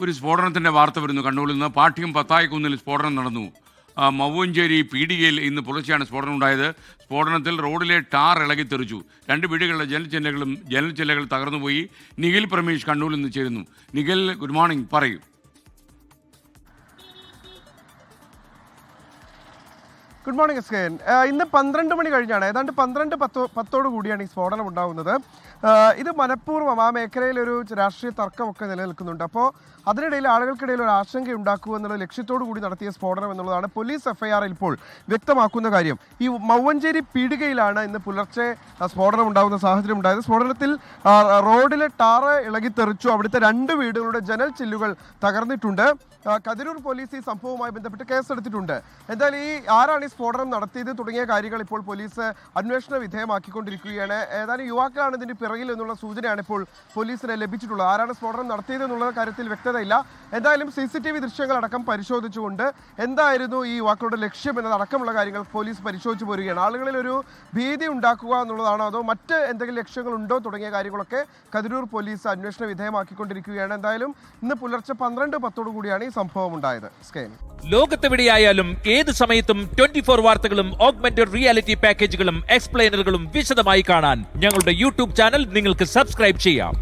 ഒരു സ്ഫോടനത്തിന്റെ വാർത്ത വരുന്നു കണ്ണൂരിൽ നിന്ന്. പാട്യം പത്തായക്കുന്നിൽ സ്ഫോടനം നടന്നു. മവ്വഞ്ചേരി പീടികയിൽ ഇന്ന് പുലർച്ചെയാണ് സ്ഫോടനം ഉണ്ടായത്. സ്ഫോടനത്തിൽ റോഡിലെ ടാർ ഇളകി തെറിച്ചു. രണ്ട് വീടുകളുടെ ജനൽ ചില്ലകൾ തകർന്നുപോയി. നിഖിൽ പ്രമേഷ് കണ്ണൂരിൽ നിന്ന് ചേരുന്നു. നിഖിൽ, ഗുഡ് മോർണിംഗ്, പറയൂ. ഗുഡ് മോർണിംഗ് എസ്കേൻ. ഇന്ന് 12 മണി കഴിഞ്ഞാണ്, ഏതാണ്ട് 12:10 കൂടിയാണ് ഈ സ്ഫോടനം ഉണ്ടാകുന്നത്. ഇത് മനഃപൂർവ്വം ആ മേഖലയിൽ ഒരു രാഷ്ട്രീയ തർക്കമൊക്കെ നിലനിൽക്കുന്നുണ്ട്. അപ്പോൾ അതിനിടയിൽ ആളുകൾക്കിടയിൽ ഒരു ആശങ്ക ഉണ്ടാക്കുക എന്നുള്ള ലക്ഷ്യത്തോടു കൂടി നടത്തിയ സ്ഫോടനം എന്നുള്ളതാണ് പോലീസ് എഫ്ഐആറിൽ ഇപ്പോൾ വ്യക്തമാക്കുന്ന കാര്യം. ഈ മവ്വഞ്ചേരി പീടികയിലാണ് ഇന്ന് പുലർച്ചെ സ്ഫോടനം ഉണ്ടാകുന്ന സാഹചര്യം ഉണ്ടായത്. സ്ഫോടനത്തിൽ റോഡിലെ ടാറ് ഇളകിത്തെറിച്ചു. അവിടുത്തെ 2 വീടുകളുടെ ജനൽ ചില്ലുകൾ തകർന്നിട്ടുണ്ട്. കതിരൂർ പോലീസ് ഈ സംഭവവുമായി ബന്ധപ്പെട്ട് കേസെടുത്തിട്ടുണ്ട്. എന്തായാലും ആരാണ് ഈ സ്ഫോടനം നടത്തിയത് തുടങ്ങിയ കാര്യങ്ങൾ ഇപ്പോൾ പോലീസ് അന്വേഷണ വിധേയമാക്കിക്കൊണ്ടിരിക്കുകയാണ്. ഏതായാലും യുവാക്കളാണ് ഇതിന് പിറകിൽ എന്നുള്ള സൂചനയാണ് ഇപ്പോൾ പോലീസിന് ലഭിച്ചിട്ടുള്ളത്. ആരാണ് സ്ഫോടനം നടത്തിയത് എന്നുള്ള കാര്യത്തിൽ വ്യക്തതയില്ല. എന്തായാലും CCTV ദൃശ്യങ്ങളടക്കം പരിശോധിച്ചുകൊണ്ട് എന്തായിരുന്നു ഈ യുവാക്കളുടെ ലക്ഷ്യം എന്നതടക്കമുള്ള കാര്യങ്ങൾ പോലീസ് പരിശോധിച്ചു പോരുകയാണ്. ആളുകളിൽ ഒരു ഭീതി ഉണ്ടാക്കുക എന്നുള്ളതാണോ അതോ മറ്റ് എന്തെങ്കിലും ലക്ഷ്യങ്ങളുണ്ടോ തുടങ്ങിയ കാര്യങ്ങളൊക്കെ കതിരൂർ പോലീസ് അന്വേഷണ വിധേയമാക്കിക്കൊണ്ടിരിക്കുകയാണ്. എന്തായാലും ഇന്ന് പുലർച്ചെ 12:10 കൂടിയാണ് ഈ സംഭവം ഉണ്ടായത്. ലോകത്തെവിടെയായാലും ഏത് സമയത്തും 24 വാർത്തകളും ഓഗ്മെന്റഡ് റിയാലിറ്റി പാക്കേജുകളും എക്സ്പ്ലെയിനറുകളും വിശദമായി കാണാൻ ഞങ്ങളുടെ യൂട്യൂബ് ചാനൽ നിങ്ങൾക്ക് സബ്സ്ക്രൈബ് ചെയ്യാം.